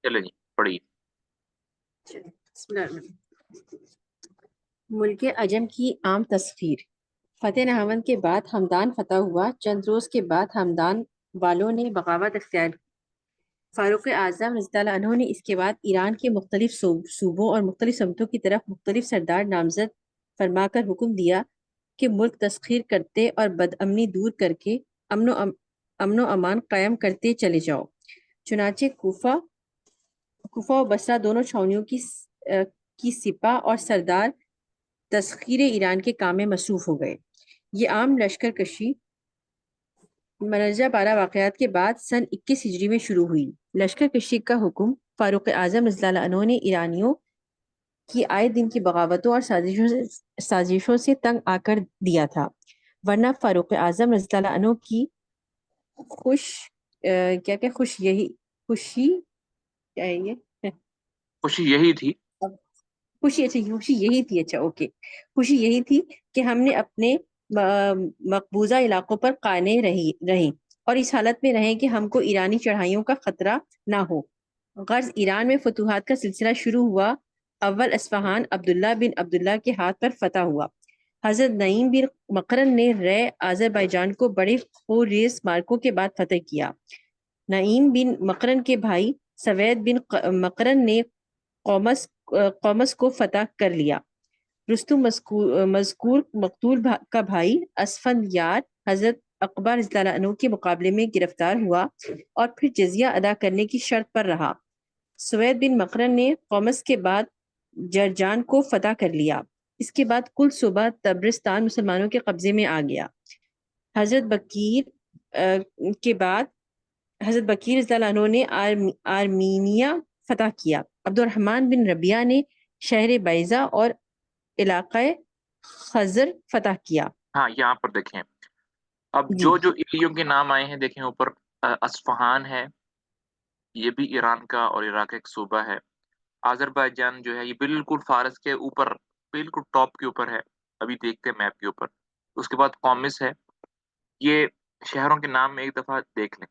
چلے جی پڑھیے۔ بسم اللہ الرحمن الرحیم۔ ملک عجم کی عام تسخیر۔ فتح نہاون کے بعد ہمدان فتح ہوا۔ چند روز کے بعد ہمدان والوں نے بغاوت اختیار کی۔ فاروق اعظم رضی اللہ عنہ نے اس کے بعد ایران کے مختلف صوبوں اور مختلف سمتوں کی طرف مختلف سردار نامزد فرما کر حکم دیا کہ ملک تسخیر کرتے اور بدامنی دور کر کے امن و امان قائم کرتے چلے جاؤ۔ چنانچہ کوفہ و بصرہ دونوں چھاؤنیوں کی سپاہ اور سردار تسخیر ایران کے کام میں مصروف ہو گئے۔ یہ عام لشکر کشی مندرجہ بالا واقعات کے بعد سن 21 ہجری میں شروع ہوئی۔ لشکر کشی کا حکم فاروق اعظم رضی اللہ عنہ نے ایرانیوں کی آئے دن کی بغاوتوں اور سازشوں سے تنگ آ کر دیا تھا، ورنہ فاروق اعظم رضی اللہ عنہ کی خوشی یہی تھی خوشی یہی تھی اچھا اوکے خوشی یہی تھی کہ ہم نے اپنے مقبوضہ علاقوں پر قائم رہیں اور اس حالت میں رہیں کہ ہم کو ایرانی چڑھائیوں کا خطرہ نہ ہو۔ غرض ایران میں فتوحات کا سلسلہ شروع ہوا۔ اول اصفہان عبداللہ بن عبداللہ کے ہاتھ پر فتح ہوا۔ حضرت نعیم بن مقرن نے رے آذربائیجان کو بڑے خونریز مارکوں کے بعد فتح کیا۔ نعیم بن مقرن کے بھائی سوید بن مقرن نے قومس کو فتح کر لیا۔ رستم مذکور مقتول کا بھائی اسفندیار حضرت اقبا رضی اللہ عنہ کے مقابلے میں گرفتار ہوا اور پھر جزیہ ادا کرنے کی شرط پر رہا۔ سوید بن مقرن نے قومس کے بعد جرجان کو فتح کر لیا۔ اس کے بعد کل صوبہ تبرستان مسلمانوں کے قبضے میں آ گیا۔ حضرت بکیر رضی اللہ عنہ نے آرمینیا فتح کیا۔ عبد الرحمن بن ربیعہ نے شہر بیضہ اور علاقہ خزر فتح کیا۔ ہاں یہاں پر دیکھیں، اب جی جو ایریوں کے نام آئے ہیں دیکھیں اوپر، اصفہان ہے، یہ بھی ایران کا اور عراق کا ایک صوبہ ہے۔ آذربائیجان جو ہے یہ بالکل فارس کے اوپر، بالکل ٹاپ کے اوپر ہے، ابھی دیکھتے ہیں میپ کے اوپر۔ اس کے بعد قومس ہے۔ یہ شہروں کے نام میں ایک دفعہ دیکھ لیں: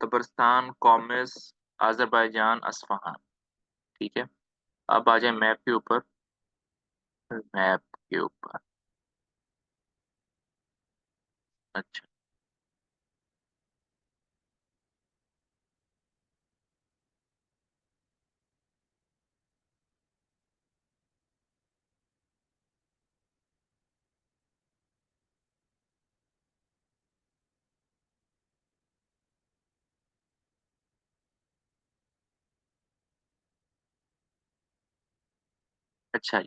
تبرستان، قومس، آذربائیجان، اصفہان۔ ٹھیک ہے، اب آ جائیں میپ کے اوپر۔ میپ کے اوپر اچھا، اچھا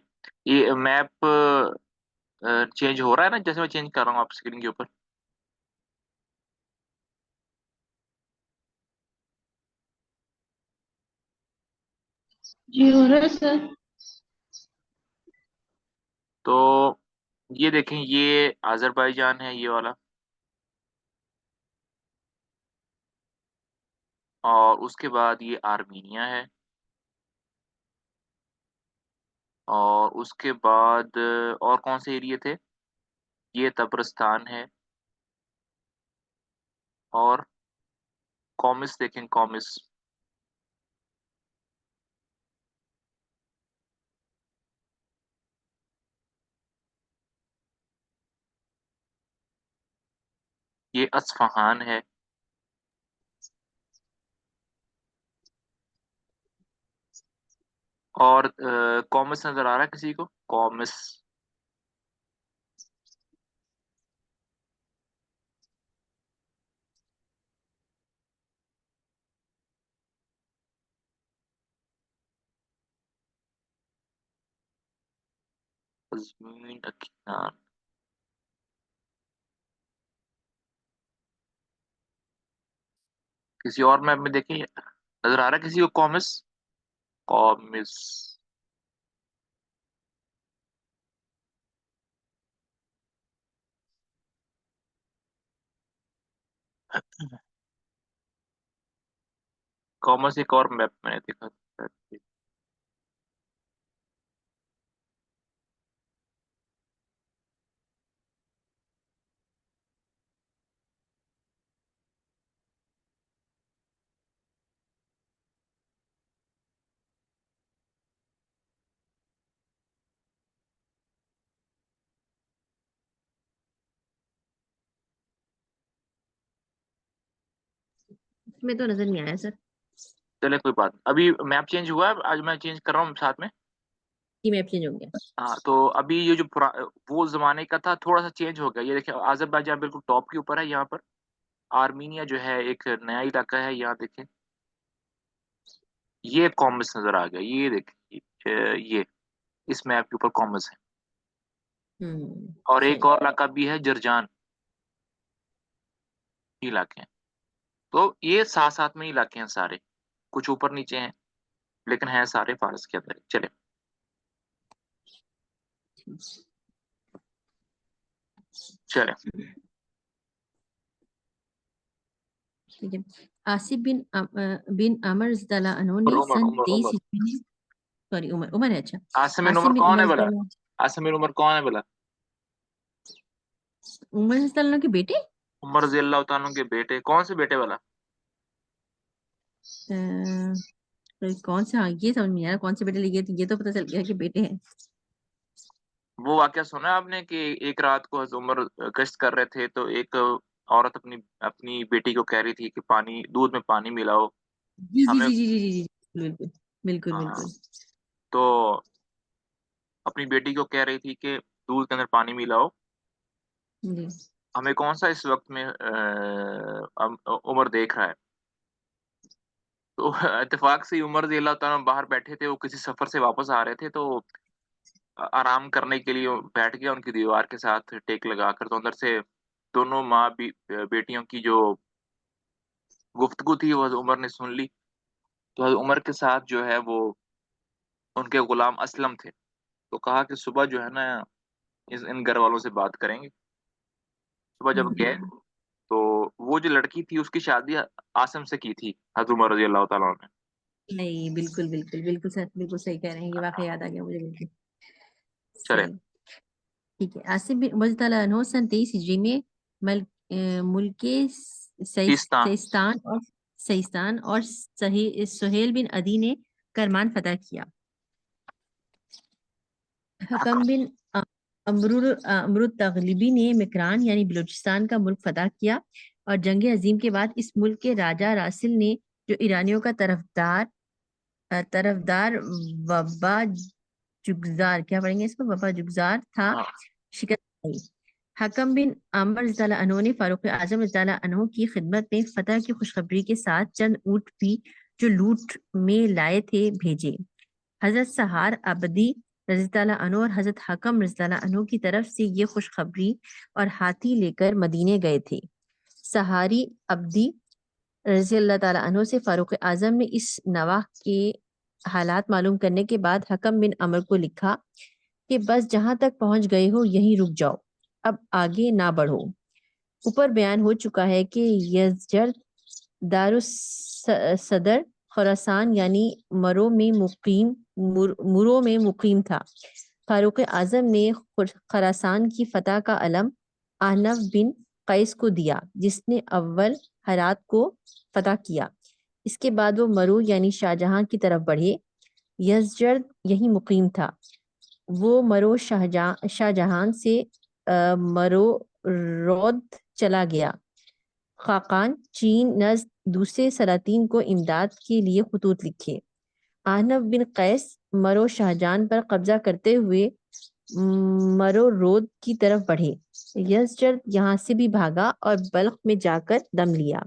یہ میپ چینج ہو رہا ہے نا، جیسے میں چینج کر رہا ہوں آپ اسکرین کے اوپر؟ جی ہو رہا ہے سر۔ تو یہ دیکھیں، یہ آذربائیجان ہے یہ والا، اور اس کے بعد یہ آرمینیا ہے، اور اس کے بعد اور کون سے ایریے تھے؟ یہ تبرستان ہے، اور قومس دیکھیں، قومس یہ اصفہان ہے، اور قومس نظر آ رہا ہے کسی کو؟ قومس قزوین، اکیان۔ کسی اور میپ میں دیکھیں، نظر آ رہا ہے کسی کو قومس؟ قومس قومس ایک اور میپ میں نے دیکھا تھا۔ اس میں تو نظر نہیں آیا سر. چلے کوئی بات، ابھی میپ چینج ہوا ہے، آج میں چینج کر رہا ہوں ساتھ میں. یہ میپ چینج ہو گیا. ہاں تو ابھی یہ جو وہ زمانے کا تھا تھوڑا سا چینج ہو گیا. یہ دیکھیں آذربائیجان بالکل ٹاپ کے اوپر ہے یہاں پر. آرمینیا جو ہے ایک نیا علاقہ ہے. یہاں دیکھیں یہ کامس نظر آ گیا. یہ دیکھیں یہ اس میپ کے اوپر کامس ہے. اور ایک صحیح. اور علاقہ بھی ہے جرجان علاقے ہیں. تو یہ ساتھ ساتھ میں علاقے ہیں سارے، کچھ اوپر نیچے ہیں لیکن ہیں سارے فارس کے اندر. چلے چلے ٹھیک ہے. آصف بن عمر رضی اللہ عنہ نے عمر سن عمر 23 عمر ہجری میں، سوری عمر ہے. اچھا. عاصم بن آصف عمر بن کون عمر ہے رضی بلا؟ اللہ عاصم بن عمر کون ہے بلا؟ عمر رضی اللہ عنہ کے بیٹے. عمر رضی اللہ تعالیٰ عنہ کے بیٹے. کون سے بیٹے والا؟ کون سے؟ ہاں یہ سمجھ میں آ رہا کون سے بیٹے لگے تھے. یہ تو پتہ چل گیا کہ بیٹے ہیں. وہ واقعہ سنا آپ نے کہ ایک رات کو حضرت عمر گشت کر رہے تھے تو ایک عورت اپنی بیٹی کو کہہ رہی تھی کہ دودھ میں پانی ملاؤ جی جی ہمیں. جی جی جی جی جی. بالکل بالکل ہاں بالکل. تو اپنی بیٹی کو کہہ رہی تھی کہ دودھ کے اندر پانی ملاؤ. جی. ہمیں کون سا اس وقت میں عمر دیکھ رہا ہے. تو اتفاق سے عمر رضی اللہ تعالیٰ باہر بیٹھے تھے. وہ کسی سفر سے واپس آ رہے تھے تو آرام کرنے کے لیے بیٹھ گیا ان کی دیوار کے ساتھ ٹیک لگا کر. تو اندر سے دونوں ماں بیٹیوں کی جو گفتگو تھی وہ حضرت عمر نے سن لی. تو حضرت عمر کے ساتھ جو ہے وہ ان کے غلام اسلم تھے. تو کہا کہ صبح جو ہے نا ان گھر والوں سے بات کریں گے. صبح جب گئے تو وہ جو لڑکی تھی اس کی شادی عاصم سے کی تھی حضرت عمر رضی اللہ تعالیٰ نے. نہیں بالکل بالکل بالکل سر بالکل صحیح کہہ رہے ہیں. یہ واقعہ یاد آ گیا مجھے. بالکل چلے صحیح. ٹھیک ہے. آصف بن رضی اللہ عنہ سن 23 ہجری میں ملک سیستان. سیستان اور سہیل بن عدی نے کرمان فتح کیا. حکم بن امر تغلبی نے مکران یعنی بلوچستان کا ملک فتح کیا. اور جنگ عظیم کے بعد اس ملک کے راجہ راسل نے جو ایرانیوں کا طرفدار وبا جگزار، کیا پڑھیں گے اس کو، وبا جگزار تھا، ہاں شکست دی. حکم بن عامر رضی اللہ عنہ نے فاروق اعظم رضی اللہ عنہ کی خدمت میں فتح کی خوشخبری کے ساتھ چند اونٹ بھی جو لوٹ میں لائے تھے بھیجے. حضرت سہار عبدی رضی اللہ عنہ اور حضرت حکم رضی اللہ عنہ کی طرف سے یہ خوشخبری اور ہاتھی لے کر مدینے گئے تھے. سہاری عبدی رضی اللہ تعالیٰ عنہ سے فاروق اعظم نے اس نواح کے حالات معلوم کرنے کے بعد حکم بن عمر کو لکھا کہ بس جہاں تک پہنچ گئے ہو یہیں رک جاؤ، اب آگے نہ بڑھو. اوپر بیان ہو چکا ہے کہ یزجرد صدر خراسان یعنی مرو میں مقیم تھا. فاروق اعظم نے خراسان کی فتح کا علم احنف بن قیس کو دیا جس نے اول ہرات کو فتح کیا. اس کے بعد وہ مرو یعنی شاہجہاں کی طرف بڑھے. یزجرد یہی مقیم تھا. وہ مرو شاہجہان سے مرو رود چلا گیا. خاقان چین نزد دوسرے سلاطین کو امداد کے لیے خطوط لکھے. احنف بن قیس مرو شاہجہان پر قبضہ کرتے ہوئے مرو رود کی طرف بڑھے. یزجرد یہاں سے بھی بھاگا اور بلخ میں جا کر دم لیا.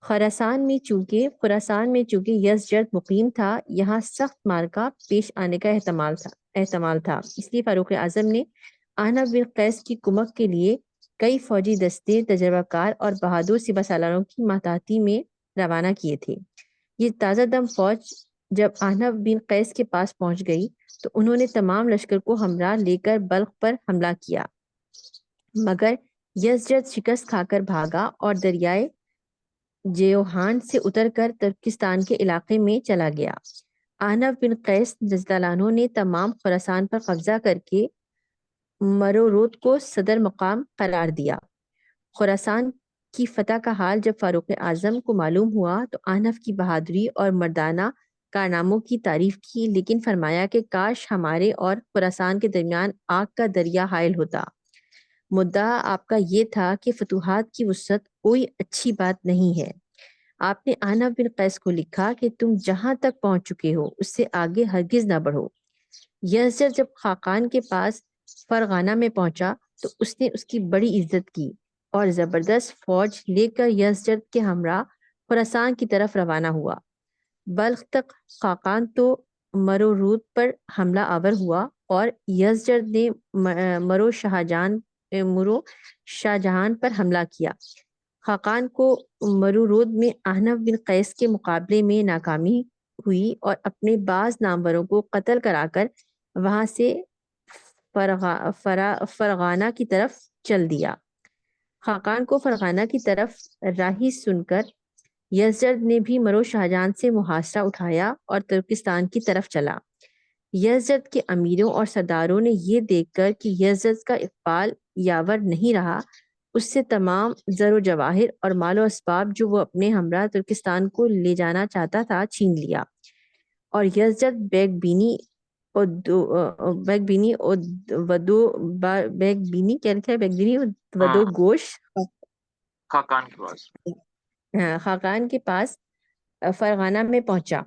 خراسان میں چونکہ یزجرد مقیم تھا، یہاں سخت مارکا پیش آنے کا احتمال تھا. اس لیے فاروق اعظم نے احنف بن قیس کی کمک کے لیے کئی فوجی دستے تجربہ کار اور بہادر سپہ سالاروں کی ماتحتی میں روانہ کیے تھے. یہ تازہ دم فوج جب احنف بن قیس کے پاس پہنچ گئی تو انہوں نے تمام لشکر کو ہمراہ لے کر بلخ پر حملہ کیا، مگر یزجرد شکست کھا کر بھاگا اور دریائے جیوہان سے اتر کر ترکستان کے علاقے میں چلا گیا. احنف بن قیس رضی اللہ عنہ نے تمام خراسان پر قبضہ کر کے مرو رود کو صدر مقام قرار دیا. خراسان کی فتح کا حال جب فاروق اعظم کو معلوم ہوا تو احنف کی بہادری اور مردانہ کارناموں کی تعریف کی، لیکن فرمایا کہ کاش ہمارے اور خراسان کے درمیان آگ کا دریا حائل ہوتا. مدعا آپ کا یہ تھا کہ فتوحات کی وسعت کوئی اچھی بات نہیں ہے. آپ نے عنب بن قیس کو لکھا کہ تم جہاں تک پہنچ چکے ہو اس سے آگے ہرگز نہ بڑھو۔ یزدجرد جب خاقان کے پاس فرغانہ میں پہنچا تو اس نے اس کی بڑی عزت کی اور زبردست فوج لے کر یزدجرد کے ہمراہ خراسان کی طرف روانہ ہوا۔ بلخ تک خاقان تو مرو رود پر حملہ آور ہوا اور یزدجرد نے مرو شاہ جہان پر حملہ کیا۔ خاقان کو مرو رود میں عنب بن قیس کے مقابلے میں ناکامی ہوئی اور اپنے بعض ناموروں کو قتل کرا کر وہاں سے فرغانہ کی طرف چل دیا۔ خاقان کو فرغانہ کی طرف راہی سن کر یزدجرد نے بھی مرو شاہجہان سے محاصرہ اٹھایا اور ترکستان کی طرف چلا۔ یزدجرد کے امیروں اور سرداروں نے یہ دیکھ کر کہ یزدجرد کا اقبال یاور نہیں رہا، اس سے تمام زر و جواہر اور مال و اسباب جو وہ اپنے ہمراہ ترکستان کو لے جانا چاہتا تھا چھین لیا، اور یزدجرد بیگ بینی ودو گوش خاقان کے پاس خاقان کے پاس فرغانہ میں پہنچا۔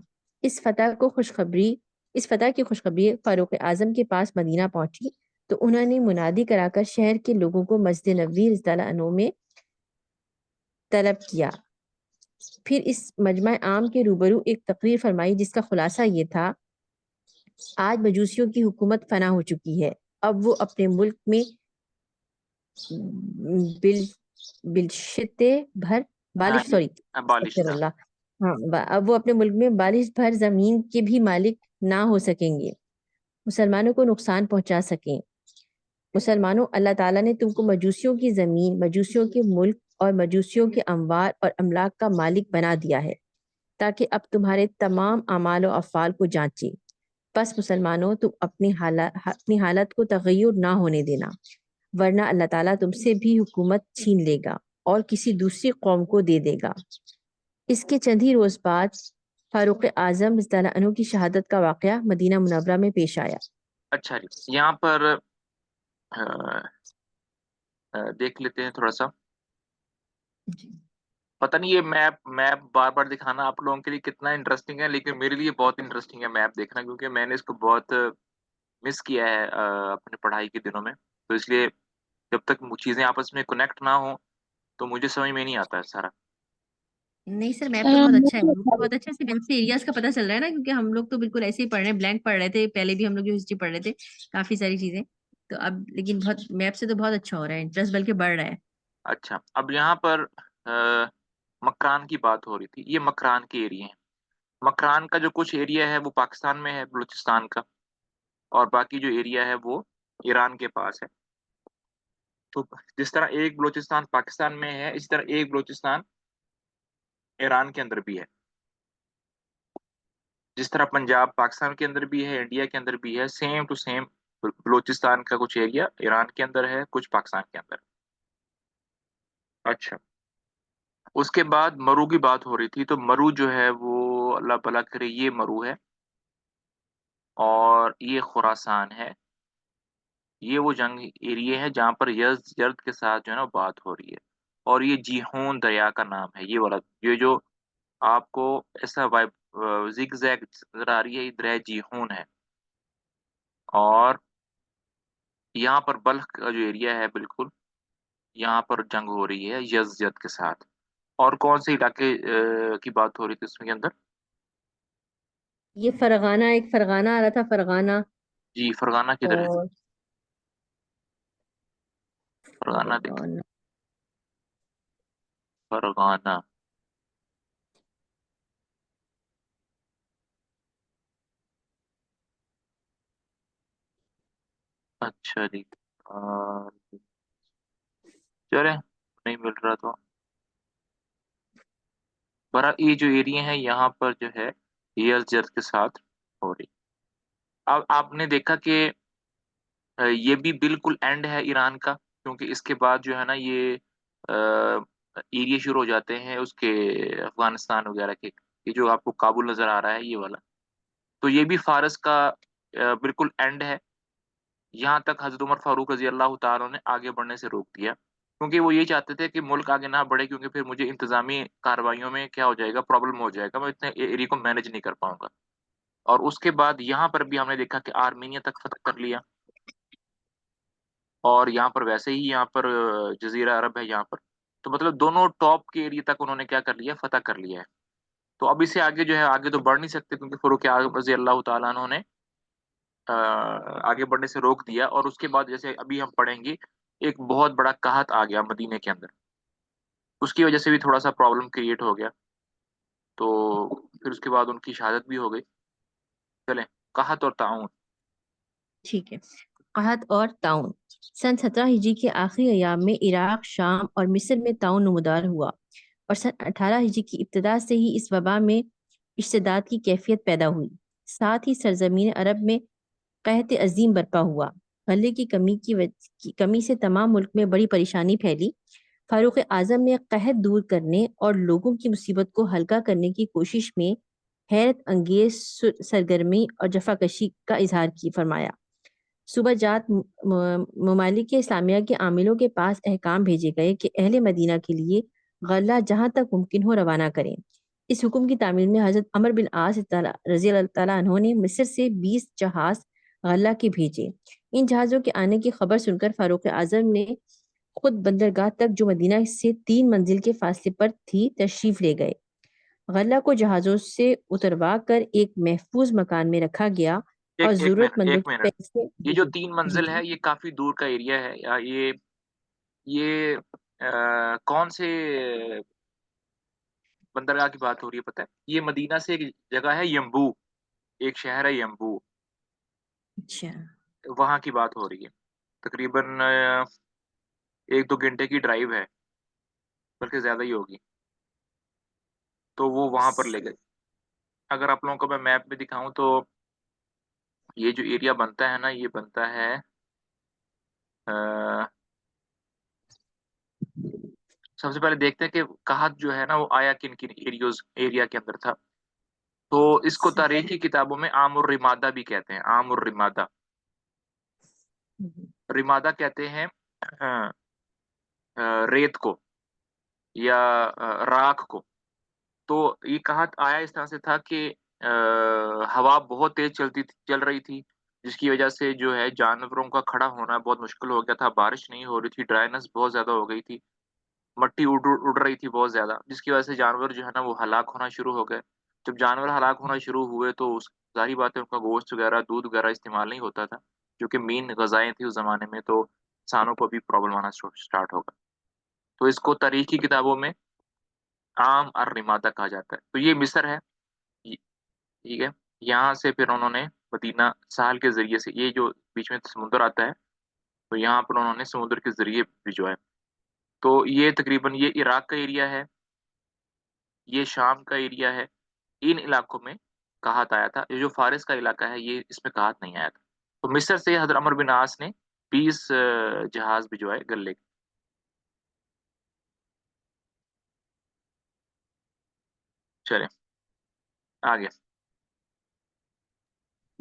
اس فتح کی خوشخبری فاروق اعظم کے پاس مدینہ پہنچی تو انہوں نے منادی کرا کر شہر کے لوگوں کو مسجد نبوی رضی اللہ عنہ میں طلب کیا۔ پھر اس مجمع عام کے روبرو ایک تقریر فرمائی جس کا خلاصہ یہ تھا: آج مجوسیوں کی حکومت فنا ہو چکی ہے، اب وہ اپنے ملک میں بالشتہ اب وہ اپنے ملک میں بالش بھر زمین کے بھی مالک نہ ہو سکیں گے، مسلمانوں کو نقصان پہنچا سکیں۔ مسلمانوں، اللہ تعالیٰ نے تم کو مجوسیوں کی زمین، مجوسیوں کے ملک اور مجوسیوں کے اموال اور املاک کا مالک بنا دیا ہے تاکہ اب تمہارے تمام اعمال و افعال کو جانچے۔ پس مسلمانوں، تم اپنی حالت کو تغیر نہ ہونے دینا، ورنہ اللہ تعالیٰ تم سے بھی حکومت چھین لے گا اور کسی دوسری قوم کو دے دے گا۔ اس کے چند ہی روز بعد فاروق اعظم رضی اللہ عنہ کی شہادت کا واقعہ مدینہ منورہ میں پیش آیا۔ اچھا جی، یہاں پر دیکھ لیتے ہیں تھوڑا سا۔ پتہ نہیں یہ میپ بار بار دکھانا آپ لوگوں کے لیے کتنا انٹرسٹنگ ہے، لیکن میرے لیے بہت انٹرسٹنگ ہے میپ دیکھنا، کیونکہ میں نے اس کو بہت مس کیا ہے اپنے پڑھائی کے دنوں میں، تو اس لیے جب تک چیزیں آپس میں کنیکٹ نہ ہوں تو مجھے سمجھ میں نہیں آتا ہے سارا۔ نہیں سر، میپ تو بہت اچھا ہے، بہت اچھے سے میپ سے ایریاز کا پتہ چل رہا ہے نا، کیونکہ ہم لوگ تو بالکل ایسے ہی پڑھ رہے ہیں، بلینک پڑھ رہے تھے پہلے بھی، ہم لوگ جو ہسٹری پڑھ رہے تھے کافی ساری چیزیں، تو اب لیکن بہت میپ سے تو بہت اچھا ہو رہا ہے، انٹرسٹ بلکہ بڑھ رہا ہے۔ اچھا، اب یہاں پر مکران کی بات ہو رہی تھی، یہ مکران کے ایریا ہیں۔ مکران کا جو کچھ ایریا ہے وہ پاکستان میں ہے، بلوچستان کا، اور باقی جو ایریا ہے وہ ایران کے پاس ہے۔ تو جس طرح ایک بلوچستان پاکستان میں ہے، اسی طرح ایک بلوچستان ایران کے اندر بھی ہے۔ جس طرح پنجاب پاکستان کے اندر بھی ہے، انڈیا کے اندر بھی ہے، سیم ٹو سیم بلوچستان کا کچھ ایریا ایران کے اندر ہے، کچھ پاکستان کے اندر۔ اچھا، اس کے بعد مرو کی بات ہو رہی تھی، تو مرو جو ہے وہ اللہ بھلا کرے، یہ مرو ہے اور یہ خراسان ہے۔ یہ وہ جنگ ایریا ہے جہاں پر یزدجرد کے ساتھ جو ہے نا بات ہو رہی ہے، اور یہ جیہون دریا کا نام ہے، یہ والا یہ جو آپ کو ایسا زگ زیگ نظر آ رہی ہے، یہ دریا جیہون ہے۔ اور یہاں پر بلخ کا جو ایریا ہے بالکل یہاں پر جنگ ہو رہی ہے یزدجرد کے ساتھ۔ اور کون سے علاقے کی بات ہو رہی تھی اس کے اندر؟ یہ فرغانہ، ایک فرغانہ آ رہا تھا، فرغانہ، جی، فرغانہ کدھر ہے؟ اور فرغانہ دیکھ، فرغانہ اچھا جی، چلے نہیں مل رہا تو برا یہ جو ایریا ہے یہاں پر جو ہے یزدجرد کے ساتھ ہو رہی۔ اب آپ نے دیکھا کہ یہ بھی بالکل اینڈ ہے ایران کا، کیونکہ اس کے بعد جو ہے نا یہ ایریا شروع ہو جاتے ہیں اس کے افغانستان وغیرہ کے، یہ جو آپ کو کابل نظر آ رہا ہے یہ والا، تو یہ بھی فارس کا بالکل اینڈ ہے۔ یہاں تک حضرت عمر فاروق رضی اللہ تعالیٰ نے آگے بڑھنے سے روک دیا، کیونکہ وہ یہ چاہتے تھے کہ ملک آگے نہ بڑھے، کیونکہ پھر مجھے انتظامی کارروائیوں میں کیا ہو جائے گا، پرابلم ہو جائے گا، میں اتنے ایریا کو مینج نہیں کر پاؤں گا۔ اور اس کے بعد یہاں پر بھی ہم نے دیکھا کہ آرمینیا تک فتح کر لیا، اور یہاں پر ویسے ہی یہاں پر جزیرہ عرب ہے یہاں پر، تو مطلب دونوں ٹاپ کے ایریا تک انہوں نے کیا کر لیا، فتح کر لیا ہے۔ تو اب اس سے آگے جو ہے آگے تو بڑھ نہیں سکتے، کیونکہ فاروق اعظم رضی اللہ تعالیٰ عنہ نے آگے بڑھنے سے روک دیا۔ اور اس کے بعد جیسے ابھی ہم پڑھیں گے، ایک بہت بڑا قحط آ گیا مدینے کے اندر، اس کی وجہ سے بھی تھوڑا سا پرابلم کریٹ ہو گیا، تو پھر اس کے بعد ان کی شہادت بھی ہو گئی۔ چلیں، قحط اور تعاون۔ ٹھیک ہے۔ قحط اور تعاون۔ سن 17 ہجری کے آخری ایام میں عراق، شام اور مصر میں تعاون نمودار ہوا، اور سن 18 ہجری کی ابتدا سے ہی اس وبا میں اشتداد کی کیفیت پیدا ہوئی۔ ساتھ ہی سرزمین عرب میں قحط عظیم برپا ہوا۔ غلے کی کمی سے تمام ملک میں بڑی پریشانی پھیلی۔ فاروق اعظم نے قحط دور کرنے اور لوگوں کی مصیبت کو ہلکا کرنے کی کوشش میں حیرت انگیز سرگرمی اور جفاکشی کا اظہار فرمایا۔ صوبہ جات ممالک اسلامیہ کے عاملوں کے پاس احکام بھیجے گئے کہ اہل مدینہ کے لیے غلہ جہاں تک ممکن ہو روانہ کریں۔ اس حکم کی تعمیل میں حضرت عمر بن عاص رضی اللہ تعالیٰ عنہ نے مصر سے 20 جہاز غلہ کے بھیجے۔ ان جہازوں کے آنے کی خبر سن کر فاروق اعظم نے خود بندرگاہ تک، جو مدینہ سے 3 منزل کے فاصلے پر تھی، تشریف لے گئے۔ غلہ کو جہازوں سے اتروا کر ایک محفوظ مکان میں رکھا گیا اور ایک ضرورت منٹ، مندوں ایک کے منٹ، پیسے۔ یہ جی جو جی 3 جی منزل جی ہے یہ کافی دور کا ایریا ہے، یا یہ کون سے بندرگاہ کی بات ہو رہی ہے پتہ ہے؟ یہ مدینہ سے ایک جگہ ہے یمبو، ایک شہر ہے یمبو، اچھا وہاں کی بات ہو رہی ہے۔ تقریباً 1-2 گھنٹے کی ڈرائیو ہے، بلکہ زیادہ ہی ہوگی، تو وہ وہاں پر لے گئے۔ اگر آپ لوگوں کو میں میپ میں دکھاؤں تو یہ جو ایریا بنتا ہے نا، یہ بنتا ہے سب سے پہلے دیکھتے ہیں کہ قحط جو ہے نا وہ آیا کن کن ایریا کے اندر تھا۔ تو اس کو تاریخی کتابوں میں عام الرمادہ بھی کہتے ہیں، عام الرمادہ، رمادہ کہتے ہیں ریت کو یا راکھ کو۔ تو یہ قحط آیا اس طرح سے تھا کہ ہوا بہت تیز چل رہی تھی، جس کی وجہ سے جو ہے جانوروں کا کھڑا ہونا بہت مشکل ہو گیا تھا، بارش نہیں ہو رہی تھی، ڈرائنس بہت زیادہ ہو گئی تھی، مٹی اڑ رہی تھی بہت زیادہ، جس کی وجہ سے جانور جو ہے نا وہ ہلاک ہونا شروع ہو گئے۔ جب جانور ہلاک ہونا شروع ہوئے تو ظاہری بات ہے ان کا گوشت وغیرہ، دودھ وغیرہ استعمال نہیں ہوتا تھا، جو کہ مین غذائیں تھیں اس زمانے میں، تو انسانوں کو بھی پرابلم آنا سٹارٹ ہوگا۔ تو اس کو تاریخی کتابوں میں عام الرمادہ کہا جاتا ہے۔ تو یہ مصر ہے، ٹھیک ہے۔ یہاں سے پھر انہوں نے مدینہ ساحل کے ذریعے سے، یہ جو بیچ میں سمندر آتا ہے، تو یہاں پر انہوں نے سمندر کے ذریعے بھجوایا۔ تو یہ تقریباً یہ عراق کا ایریا ہے، یہ شام کا ایریا ہے، ان علاقوں میں قحط آیا تھا۔ یہ جو فارس کا علاقہ ہے یہ اس میں قحط نہیں آیا تھا۔ تو مصر سے حضرت عمر بن عاص نے 20 جہاز بھجوائے گلے کے۔ چلیں آگے،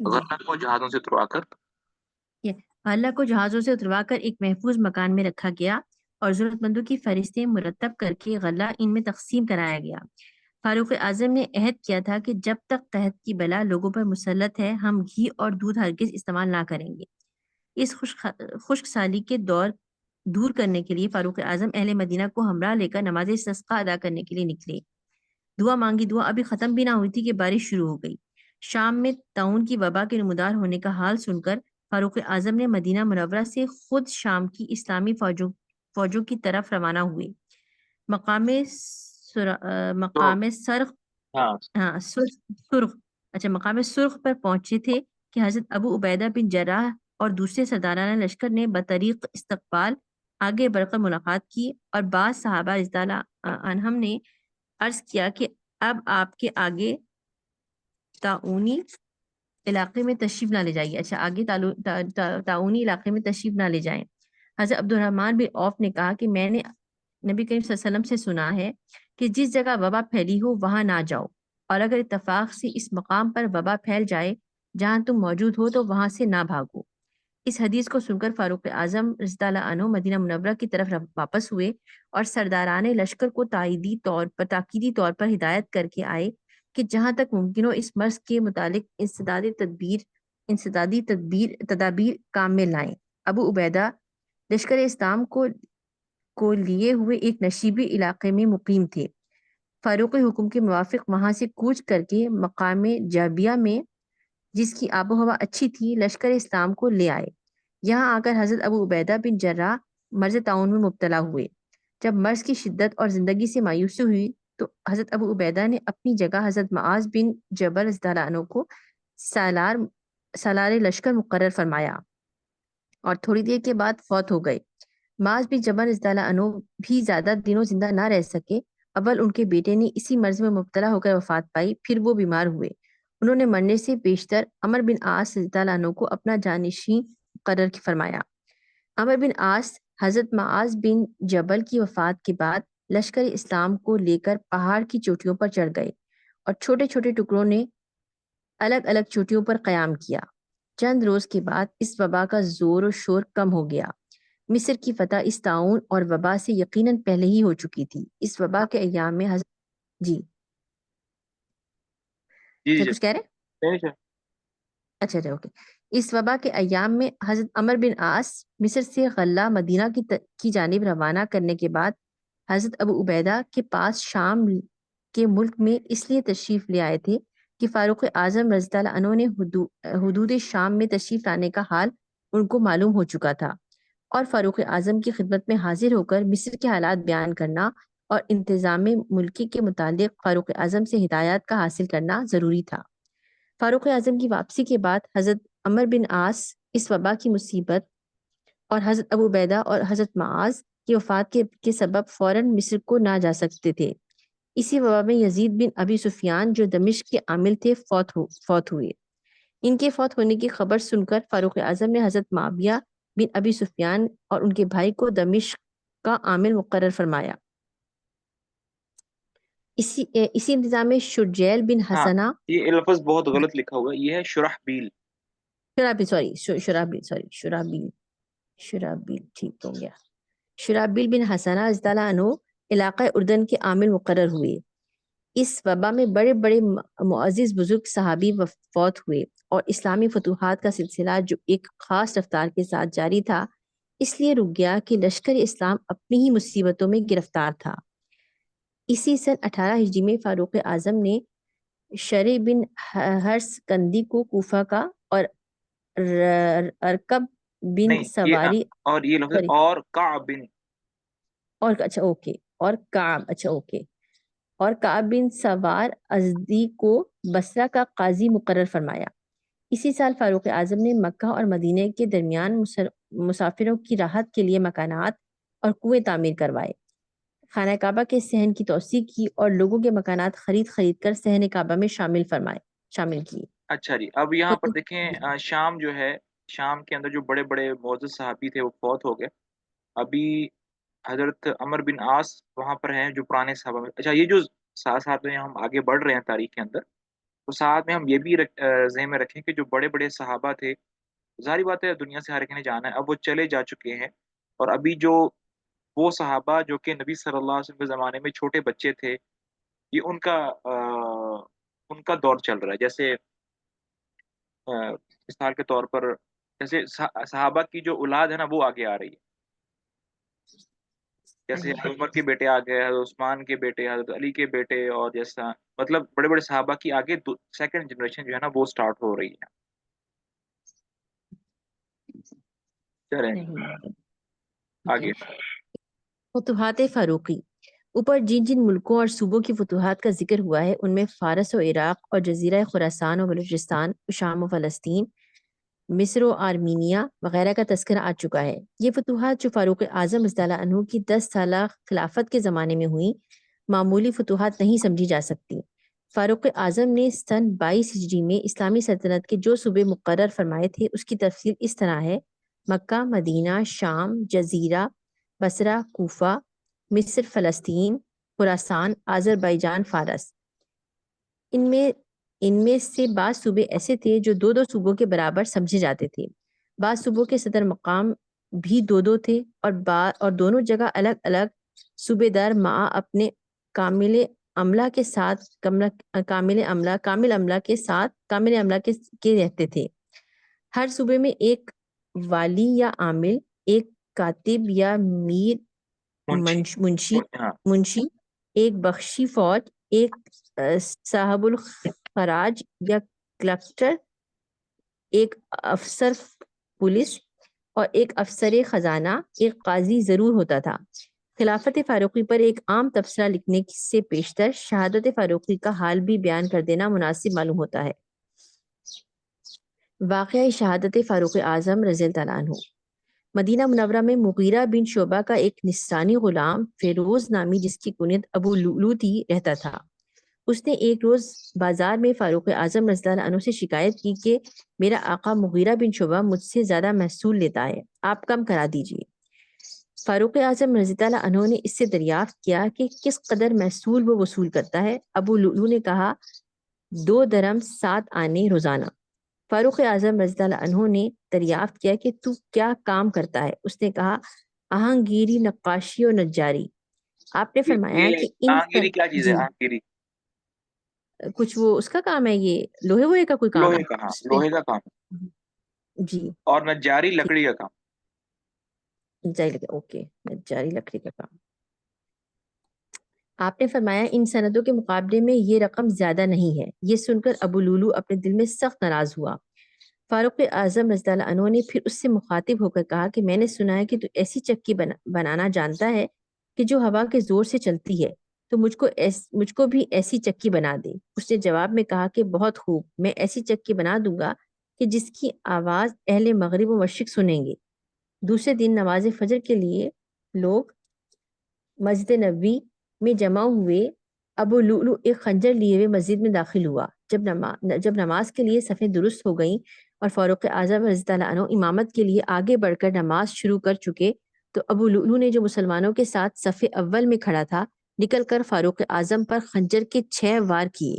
جی۔ غلہ کو جہازوں سے اتروا کر یہ غلہ کو جہازوں سے اتروا کر ایک محفوظ مکان میں رکھا گیا اور ضرورت مندوں کی فہرستیں مرتب کر کے غلہ ان میں تقسیم کرایا گیا۔ فاروق اعظم نے عہد کیا تھا کہ جب تک قحط کی بلا لوگوں پر مسلط ہے، ہم گھی اور دودھ ہرگز استعمال نہ کریں گے۔ اس خشک سالی کے دور دور کرنے کے لیے فاروق اعظم اہل مدینہ کو ہمراہ لے کر نماز استسقاء ادا کرنے کے لیے نکلے۔ دعا مانگی دعا ابھی ختم بھی نہ ہوئی تھی کہ بارش شروع ہو گئی۔ شام میں طاعون کی وبا کے نمودار ہونے کا حال سن کر فاروق اعظم نے مدینہ منورہ سے خود شام کی اسلامی فوجوں کی طرف روانہ ہوئے۔ مقام تو سرخ ہاں مقام سرخ پر پہنچے تھے کہ حضرت ابو عبیدہ بن جراح اور دوسرے سرداران لشکر نے بطریق استقبال آگے بڑھ کر ملاقات کی، اور بعض صحابہ رضی اللہ عنہم نے عرض کیا کہ اب آپ کے آگے تعاونی علاقے میں تشریف نہ لے جائیے۔ اچھا، آگے تعاونی علاقے میں تشریف نہ لے جائیں۔ حضرت عبد الرحمن بن عوف نے کہا کہ میں نے نبی کریم صلی اللہ علیہ وسلم سے سنا ہے کہ جس جگہ وبا پھیلی ہو وہاں نہ جاؤ، اور اگر اتفاق سے اس مقام پر وبا پھیل جائے جہاں تم موجود ہو تو وہاں سے نہ بھاگو۔ اس حدیث کو سن کر فاروق اعظم رضی اللہ عنہ مدینہ منورہ کی طرف واپس ہوئے اور سرداران لشکر کو تاکیدی طور پر ہدایت کر کے آئے کہ جہاں تک ممکن ہو اس مرض کے متعلق انسدادی تدابیر کام میں لائیں۔ ابو عبیدہ لشکر اسلام کو لیے ہوئے ایک نشیبی علاقے میں مقیم تھے۔ فاروق حکم کے موافق وہاں سے کوچ کر کے مقام جابیہ میں، جس کی آب و ہوا اچھی تھی، لشکر اسلام کو لے آئے۔ یہاں آ کر حضرت ابو عبیدہ بن جراح مرض طاعون میں مبتلا ہوئے۔ جب مرض کی شدت اور زندگی سے مایوسی ہوئی تو حضرت ابو عبیدہ نے اپنی جگہ حضرت معاذ بن جبل رضی اللہ عنہ کو سالار لشکر مقرر فرمایا اور تھوڑی دیر کے بعد فوت ہو گئے۔ معاذ بن جبل رضی اللہ عنہ بھی زیادہ دنوں زندہ نہ رہ سکے۔ اول ان کے بیٹے نے اسی مرض میں مبتلا ہو کر وفات پائی، پھر وہ بیمار ہوئے۔ انہوں نے مرنے سے بیشتر عمر بن عاص رضی اللہ عنہ کو اپنا جانشین مقرر فرمایا۔ عمر بن عاص حضرت معاذ بن جبل کی وفات کے بعد لشکر اسلام کو لے کر پہاڑ کی چوٹیوں پر چڑھ گئے اور چھوٹے چھوٹے ٹکڑوں نے الگ الگ چوٹیوں پر قیام کیا۔ چند روز کے بعد اس وبا کا زور و شور کم ہو گیا۔ مصر کی فتح اس طاعون اور وبا سے یقیناً پہلے ہی ہو چکی تھی۔ اس وبا کے ایام میں جی جی کیا جی کچھ کہہ رہے ہیں؟ اچھا اچھا اوکے۔ اس وبا کے ایام میں حضرت عمر بن عاص مصر سے غلہ مدینہ کی جانب روانہ کرنے کے بعد حضرت ابو عبیدہ کے پاس شام کے ملک میں اس لیے تشریف لے آئے تھے کہ فاروق اعظم رضی اللہ عنہ نے حدود شام میں تشریف لانے کا حال ان کو معلوم ہو چکا تھا، اور فاروق اعظم کی خدمت میں حاضر ہو کر مصر کے حالات بیان کرنا اور انتظام ملکی کے متعلق فاروق اعظم سے ہدایات کا حاصل کرنا ضروری تھا۔ فاروق اعظم کی واپسی کے بعد حضرت عمر بن عاص اس وبا کی مصیبت اور حضرت ابو عبیدہ اور حضرت معاذ کی وفات کے سبب فوراً مصر کو نہ جا سکتے تھے۔ اسی وبا میں یزید بن ابی سفیان جو دمشق کے عامل تھے فوت ہوئے۔ ان کے فوت ہونے کی خبر سن کر فاروق اعظم نے حضرت معاویہ بن ابی سفیان اور ان کے بھائی کو دمشق کا عامل مقرر فرمایا۔ اسی انتظام میں شرجیل بن ہاں، حسنہ یہ لفظ بہت غلط لکھا ہوا ہے، یہ ہے شرحبیل۔ شرابیل ٹھیک ہو گیا۔ شرابیل بن حسنہ رضی اللہ عنہ علاقہ اردن کے عامل مقرر ہوئے۔ اس وبا میں بڑے بڑے معزز بزرگ صحابی فوت ہوئے اور اسلامی فتوحات کا سلسلہ جو ایک خاص رفتار کے ساتھ جاری تھا اس لیے رک گیا کہ لشکر اسلام اپنی ہی مصیبتوں میں گرفتار تھا۔ اسی سن 18 ہجری میں فاروق اعظم نے شریع بن حرس کندی کو کوفہ کا اور ارکب بن نہیں، سواری اور یہ لفظ سوری اور کعب بن اور اچھا اوکے اور کعب اچھا اوکے اور کعب بن سوار ازدی کو بصرہ کا قاضی مقرر فرمایا۔ اسی سال فاروق اعظم نے مکہ اور مدینہ کے درمیان مسافروں کی راحت کے لیے مکانات اور کنویں تعمیر کروائے، خانہ کعبہ کے صحن کی توسیع کی اور لوگوں کے مکانات خرید کر صحن کعبہ میں شامل کیے۔ اچھا جی، اب یہاں پر دیکھیں شام جو ہے، شام کے اندر جو بڑے بڑے معزز صحابی تھے وہ فوت ہو گئے۔ ابھی حضرت عمر بن عاص وہاں پر ہیں جو پرانے صحابہ میں۔ اچھا، یہ جو ساتھ ساتھ میں ہم آگے بڑھ رہے ہیں تاریخ کے اندر، تو ساتھ میں ہم یہ بھی ذہن میں رکھیں کہ جو بڑے بڑے صحابہ تھے، ظاہری بات ہے دنیا سے ہر ایک نے جانا ہے، اب وہ چلے جا چکے ہیں، اور ابھی جو وہ صحابہ جو کہ نبی صلی اللہ علیہ وسلم کے زمانے میں چھوٹے بچے تھے، یہ ان کا دور چل رہا ہے۔ جیسے مثال کے طور پر جیسے صحابہ کی جو اولاد ہے نا وہ آگے آ رہی ہے، جیسے حضرت عمر کے بیٹے آ گئے، حضرت عثمان کے بیٹے، حضرت علی کے بیٹے، اور جیسا مطلب بڑے بڑے صحابہ کی آگے سیکنڈ جنریشن جو ہے نا وہ سٹارٹ ہو رہی ہے۔ چلیں نہیں آگے۔ فتوحات فاروقی۔ اوپر جن جن ملکوں اور صوبوں کی فتوحات کا ذکر ہوا ہے ان میں فارس و عراق اور جزیرہ خراسان و بلوچستان، شام و فلسطین، مصر و آرمینیا وغیرہ کا تذکرہ آ چکا ہے۔ یہ فتوحات جو فاروق اعظم رضی اللہ عنہ کی 10 سالہ خلافت کے زمانے میں ہوئیں معمولی فتوحات نہیں سمجھی جا سکتی۔ فاروق اعظم نے سن 22 ہجری میں اسلامی سلطنت کے جو صوبے مقرر فرمائے تھے اس کی تفصیل اس طرح ہے: مکہ، مدینہ، شام، جزیرہ، بصرہ، کوفہ، مصر، فلسطین، خراسان، آذربائیجان، فارس۔ ان میں سے بعض صوبے ایسے تھے جو دو صوبوں کے برابر سمجھے جاتے تھے۔ بعض صوبوں کے صدر مقام بھی دو تھے اور دونوں جگہ الگ الگ صوبے دار مع اپنے کامل عملہ کے ساتھ کامل عملہ کے رہتے تھے۔ ہر صوبے میں ایک والی یا عامل، ایک کاتب یا میر ہاں منشی، ایک بخشی فوج، ایک صاحب الخراج یا کلکٹر، ایک افسر پولیس اور ایک افسر خزانہ، ایک قاضی ضرور ہوتا تھا۔ خلافت فاروقی پر ایک عام تبصرہ لکھنے سے پیشتر شہادت فاروقی کا حال بھی بیان کر دینا مناسب معلوم ہوتا ہے۔ واقعہ شہادت فاروق اعظم رضی اللہ عنہ۔ مدینہ منورہ میں مغیرہ بن شعبہ کا ایک نصرانی غلام فیروز نامی، جس کی کنیت ابو لؤلؤ تھی، رہتا تھا۔ اس نے ایک روز بازار میں فاروق اعظم رضی اللہ عنہ سے شکایت کی کہ میرا آقا مغیرہ بن شعبہ مجھ سے زیادہ محصول لیتا ہے، آپ کم کرا دیجئے۔ فاروق اعظم رضی اللہ عنہ نے اس سے دریافت کیا کہ کس قدر محصول وہ وصول کرتا ہے۔ ابو لؤلؤ نے کہا 2 درم 7 آنے روزانہ۔ فاروق اعظم رضی اللہ عنہ نے دریافت کیا کہ تو کیا کام کرتا ہے؟ اس نے کہا آہنگیری، نقاشی اور نجاری۔ آپ نے فرمایا کہ ان آہنگیری کیا چیز ہے؟ جی آہنگیری کچھ وہ اس کا کام ہے، یہ لوہے ووہے کا کوئی کام ہے لوہے کا، ہاں اس پہ؟ لوہے کا کام جی اور نجاری ٹھیک، لکڑی کا کام۔ اوکے، نجاری لکڑی کا کام۔ آپ نے فرمایا ان سندوں کے مقابلے میں یہ رقم زیادہ نہیں ہے۔ یہ سن کر ابو لؤلؤ اپنے دل میں سخت ناراض ہوا۔ فاروق اعظم رضی اللہ عنہ نے پھر اس سے مخاطب ہو کر کہا کہ میں نے سنا ہے کہ تو ایسی چکی بنانا جانتا ہے کہ جو ہوا کے زور سے چلتی ہے، تو مجھ کو بھی ایسی چکی بنا دے۔ اس نے جواب میں کہا کہ بہت خوب، میں ایسی چکی بنا دوں گا کہ جس کی آواز اہل مغرب و مشرق سنیں گے۔ دوسرے دن نماز فجر کے لیے لوگ مسجد نبوی میں جمع ہوئے۔ ابو لؤلؤ ایک خنجر لیے ہوئے مسجد میں داخل ہوا۔ جب نماز کے لیے صفیں درست ہو گئیں اور فاروق اعظم رضی اللہ عنہ امامت کے لیے آگے بڑھ کر نماز شروع کر چکے، تو ابو لؤلؤ نے جو مسلمانوں کے ساتھ صف اول میں کھڑا تھا، نکل کر فاروق اعظم پر خنجر کے 6 وار کیے،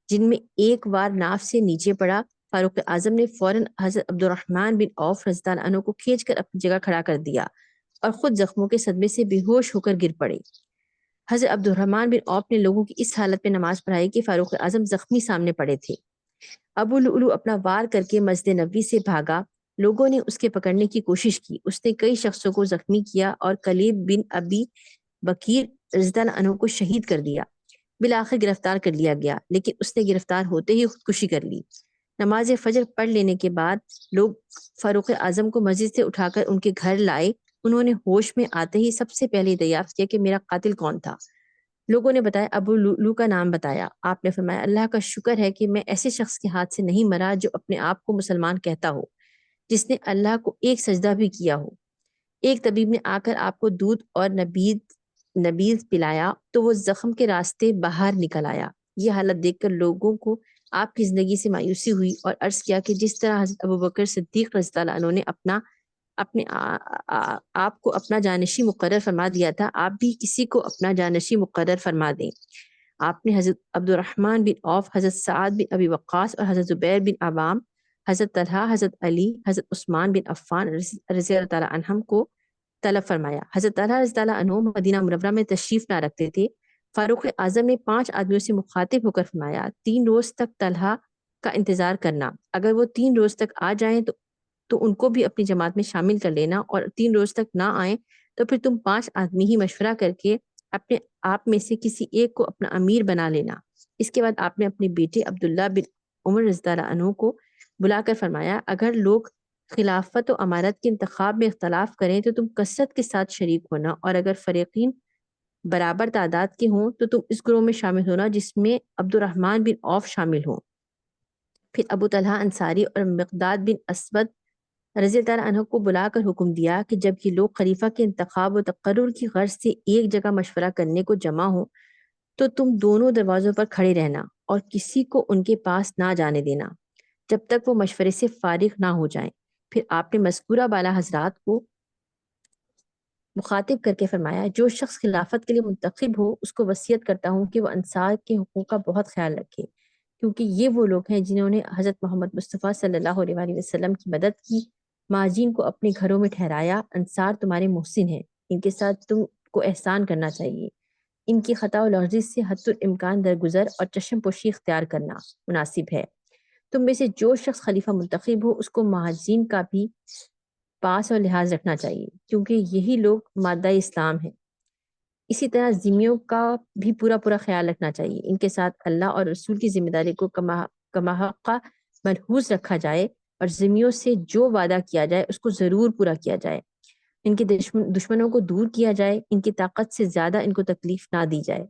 جن میں ایک وار ناف سے نیچے پڑا۔ فاروق اعظم نے فوراً حضرت عبد الرحمن بن عوف رضی اللہ عنہ کو کھینچ کر اپنی جگہ کھڑا کر دیا اور خود زخموں کے صدمے سے بے ہوش ہو کر گر پڑے۔ حضرت عبد الرحمن بن عوف نے لوگوں کی اس حالت میں نماز پڑھائی کہ فاروق اعظم زخمی سامنے پڑے تھے۔ ابو لؤلؤ اپنا وار کر کے مسجد نبوی سے بھاگا۔ لوگوں نے اس کے پکڑنے کی کوشش کی، اس نے کئی شخصوں کو زخمی کیا اور کلیب بن ابی بکیر رضی اللہ عنہ کو شہید کر دیا۔ بالآخر گرفتار کر لیا گیا، لیکن اس نے گرفتار ہوتے ہی خودکشی کر لی۔ نماز فجر پڑھ لینے کے بعد لوگ فاروق اعظم کو مسجد سے اٹھا کر ان کے گھر لائے۔ انہوں نے ہوش میں آتے ہی سب سے پہلے دریافت کیا کہ میرا قاتل کون تھا۔ لوگوں نے بتایا، ابو لؤلؤ کا نام بتایا۔ آپ نے فرمایا اللہ کا شکر ہے کہ میں ایسے شخص کے ہاتھ سے نہیں مرا جو اپنے آپ کو مسلمان کہتا ہو، جس نے اللہ کو ایک سجدہ بھی کیا ہو۔ ایک طبیب نے آ کر آپ کو دودھ اور نبیذ پلایا تو وہ زخم کے راستے باہر نکل آیا۔ یہ حالت دیکھ کر لوگوں کو آپ کی زندگی سے مایوسی ہوئی اور عرض کیا کہ جس طرح حضرت ابوبکر صدیق رضی اللہ عنہ نے اپنے آپ کو اپنا جانشی مقرر فرما دیا تھا، آپ بھی کسی کو اپنا جانشی مقرر فرما دیں۔ آپ نے حضرت عبد الرحمن بن عوف، حضرت سعد بن ابی وقاص اور حضرت زبیر بن عوام، حضرت طلحہ، حضرت علی، حضرت عثمان بن عفان رضی اللہ تعالیٰ عنہم کو طلب فرمایا۔ حضرت طلحہ رضی اللہ عنہ مدینہ منورہ میں تشریف نہ رکھتے تھے۔ فاروق اعظم نے 5 آدمیوں سے مخاطب ہو کر فرمایا 3 روز تک طلحہ کا انتظار کرنا، اگر وہ 3 روز تک آ جائیں تو ان کو بھی اپنی جماعت میں شامل کر لینا، اور 3 روز تک نہ آئیں تو پھر تم 5 آدمی ہی مشورہ کر کے اپنے آپ میں سے کسی ایک کو اپنا امیر بنا لینا۔ اس کے بعد آپ نے اپنے بیٹے عبداللہ بن عمر رضی اللہ عنہ کو بلا کر فرمایا اگر لوگ خلافت و امارت کے انتخاب میں اختلاف کریں تو تم کثرت کے ساتھ شریک ہونا، اور اگر فریقین برابر تعداد کے ہوں تو تم اس گروہ میں شامل ہونا جس میں عبد الرحمن بن عوف شامل ہوں۔ پھر ابو طلحہ انصاری اور مقداد بن اسود رضی اللہ عنہ کو بلا کر حکم دیا کہ جب یہ لوگ خلیفہ کے انتخاب و تقرر کی غرض سے ایک جگہ مشورہ کرنے کو جمع ہوں تو تم دونوں دروازوں پر کھڑے رہنا اور کسی کو ان کے پاس نہ جانے دینا جب تک وہ مشورے سے فارغ نہ ہو جائیں۔ پھر آپ نے مذکورہ بالا حضرات کو مخاطب کر کے فرمایا جو شخص خلافت کے لیے منتخب ہو اس کو وصیت کرتا ہوں کہ وہ انصار کے حقوق کا بہت خیال رکھے، کیونکہ یہ وہ لوگ ہیں جنہوں نے حضرت محمد مصطفیٰ صلی اللہ علیہ وسلم کی مدد کی مہاجرین کو اپنے گھروں میں ٹھہرایا، انصار تمہارے محسن ہیں، ان کے ساتھ تم کو احسان کرنا چاہیے، ان کی خطا و لغزش سے حد الامکان درگزر اور چشم پوشی اختیار کرنا مناسب ہے۔ تم میں سے جو شخص خلیفہ منتخب ہو اس کو مہاجرین کا بھی پاس اور لحاظ رکھنا چاہیے، کیونکہ یہی لوگ مادہ اسلام ہیں۔ اسی طرح ذمیوں کا بھی پورا خیال رکھنا چاہیے، ان کے ساتھ اللہ اور رسول کی ذمہ داری کو کما حق ملحوظ رکھا جائے، اور ذمیوں سے جو وعدہ کیا جائے اس کو ضرور پورا کیا جائے، ان کے دشمنوں کو دور کیا جائے، ان کی طاقت سے زیادہ ان کو تکلیف نہ دی جائے۔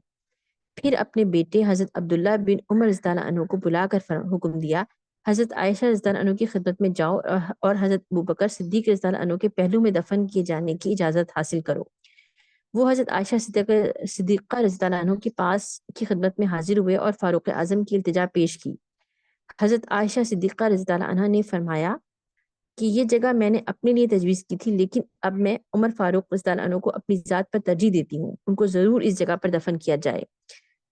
پھر اپنے بیٹے حضرت عبداللہ بن عمر رضی اللہ عنہ کو بلا کر حکم دیا، حضرت عائشہ رضی اللہ عنہ کی خدمت میں جاؤ اور حضرت ابوبکر صدیق رضی اللہ عنہ کے پہلو میں دفن کیے جانے کی اجازت حاصل کرو۔ وہ حضرت عائشہ صدیقہ رضی اللہ عنہ کے پاس کی خدمت میں حاضر ہوئے اور فاروق اعظم کی التجا پیش کی۔ حضرت عائشہ صدیقہ رضی اللہ عنہ نے فرمایا کہ یہ جگہ میں نے اپنے لیے تجویز کی تھی، لیکن اب میں عمر فاروق رضی اللہ عنہ کو اپنی ذات پر ترجیح دیتی ہوں، ان کو ضرور اس جگہ پر دفن کیا جائے۔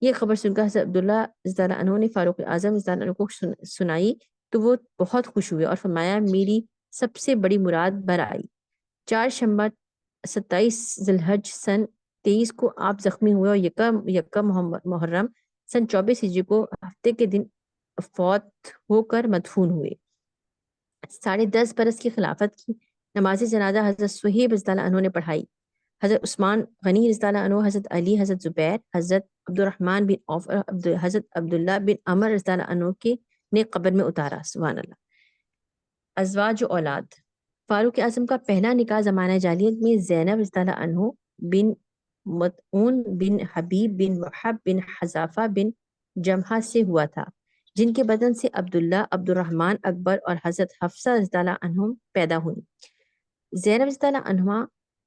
یہ خبر سن کر حضرت عبداللہ رضی اللہ عنہ نے فاروق اعظم رضی اللہ عنہ کو سنائی تو وہ بہت خوش ہوئے اور فرمایا میری سب سے بڑی مراد بر آئی۔ 4 شنبہ 27 ذی الحج سن 23 کو آپ زخمی ہوئے اور یکم محرم سن 24 ہجری کو ہفتے کے دن فوت ہو کر مدفون ہوئے۔ 10.5 برس کی خلافت کی نماز جنازہ حضرت صہیب رضی اللہ عنہ نے پڑھائی، حضرت عثمان غنی رضی اللہ عنہ، حضرت علی، حضرت زبیر، حضرت عبد الرحمن بن عوف اور حضرت عبداللہ بن عمر رضی اللہ عنہ کے نے قبر میں اتارا۔ سبحان اللہ۔ ازواج و اولاد۔ فاروق اعظم کا پہلا نکاح زمانہ جاہلیت میں زینب رضی اللہ عنہ بن مطعون بن حبیب بن وحب بن حذافہ بن جمحہ سے ہوا تھا، جن کے بدن سے عبداللہ، عبد الرحمن، اکبر اور حضرت حفصہ رضی اللہ عنہم پیدا ہوئیں۔ زینب رضی اللہ عنہ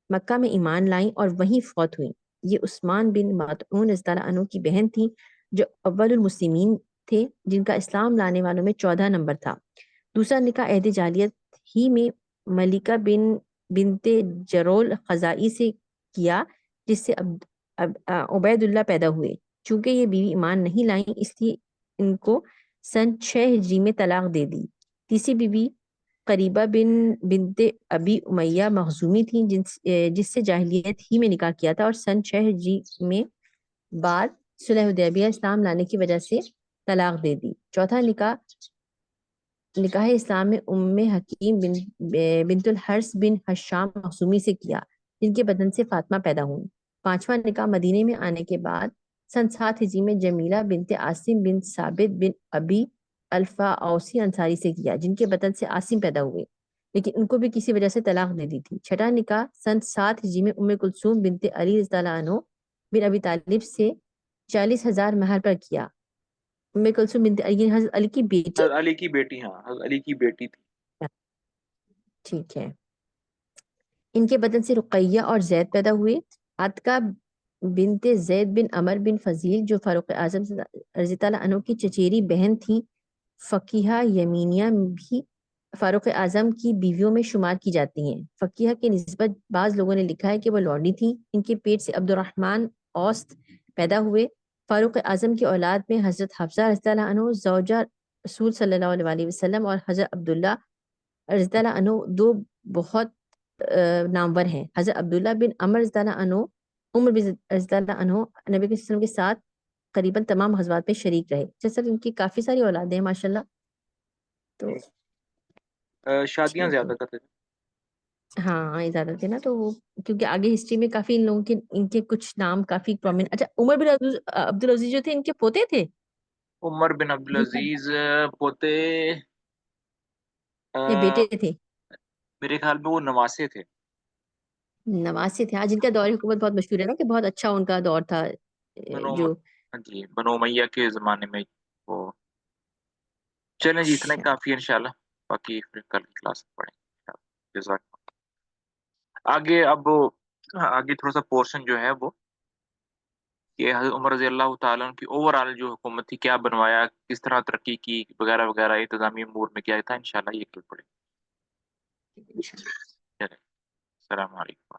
مکہ میں ایمان لائیں اور وہیں فوت ہوئیں۔ یہ عثمان بن مطعون رضی اللہ عنہ کی بہن تھی جو اول المسلمین تھے، جن کا اسلام لانے والوں میں 14 نمبر تھا۔ دوسرا نکاح عہد جاہلیت ہی میں ملکہ بنت جرول خزائی سے کیا، جس سے عبید اللہ پیدا ہوئے۔ چونکہ یہ بیوی ایمان نہیں لائیں اس لیے ان کو سن 6 ہجری میں طلاق دے دی۔ تیسری بیوی قریبہ بنت ابی امیہ مخزومی تھی، جس سے جاہلیت ہی میں نکاح کیا تھا اور سن 6 ہجری میں بعد صلح حدیبیہ اسلام لانے کی وجہ سے طلاق دے دی۔ چوتھا نکاح اسلام میں ام حکیم بنت الحرث بن حشام مخزومی سے کیا، جن کے بدن سے فاطمہ پیدا ہوئی۔ پانچواں نکاح مدینے میں آنے کے بعد سن 7 ہجری میں جمیلہ بنت عاصم بن ثابت بن ابی الفا اوسی انصاری سے کیا، جن کے بدن سے عاصم پیدا ہوئے، لیکن ان کو بھی کسی وجہ سے طلاق دے دی تھی۔ چھٹا نکاح سن 7 ہجری میں ام کلثوم بنت علی رضی اللہ عنہ بن ابی طالب سے 40,000 مہر پر کیا۔ ام کلثوم بنت علی حضرت علی کی بیٹی، حضرت علی کی بیٹی، ہاں حضرت علی کی بیٹی تھی۔ ٹھیک ہے۔ ان کے بدن سے رقیہ اور زید پیدا ہوئے۔ عتکہ بنت زید بن عمر بن فضیل جو فاروق اعظم رضی اللہ عنہ کی چچیری بہن تھی، فقیہہ یمینیہ بھی فاروق اعظم کی بیویوں میں شمار کی جاتی ہیں۔ فقیہہ کی نسبت بعض لوگوں نے لکھا ہے کہ وہ لوڈی تھیں۔ ان کے پیٹ سے عبد الرحمن اوست پیدا ہوئے۔ فاروق اعظم کی اولاد میں حضرت حفصہ رضی اللہ عنہ زوجہ رسول صلی اللہ علیہ وسلم اور حضرت عبداللہ رضی اللہ عنہ دو بہت نامور ہیں۔ حضرت عبداللہ بن عمر رضی اللہ عنہ عمر بن رضی اللہ عنہ نبی کے وسلم کے ساتھ قریباً تمام غزوات میں شریک رہے۔ جیسا ان کی کافی ساری اولادیں ہیں ماشاءاللہ، تو شادیاں ٹھیک ہے۔ زیادہ کرتے تھے۔ ہاں زیادہ تھے نا، تو کیونکہ آگے ہسٹری میں کافی ان لوگوں کے ان کے کچھ نام کافی پرومیننٹ۔ اچھا، عمر بن عبدالعزیز جو تھے ان کے پوتے تھے عمر بن عبدالعزیز پوتے یا بیٹے تھے؟ میرے خیال میں وہ نواسے تھے۔ نواسے تھے، جن کا دور حکومت بہت مشہور ہے نا، کہ بہت اچھا ان کا دور تھا، بنو جو جی بنو امیہ کے زمانے میں وہ۔ چلیں جی، اتنا ہی اچھا۔ کافی ہے انشاءاللہ، باقی پھر کل کی کلاس میں پڑھیں گے۔ جزاک اللہ۔ آگے اب آگے تھوڑا سا پورشن جو ہے وہ کہ حضرت عمر رضی اللہ تعالیٰ عنہ کی اوور آل جو حکومت تھی، کیا بنوایا، کس طرح ترقی کی وغیرہ وغیرہ، انتظامی امور میں کیا تھا، انشاءاللہ یہ کل پڑھیں گے۔ چلیں، السلام علیکم۔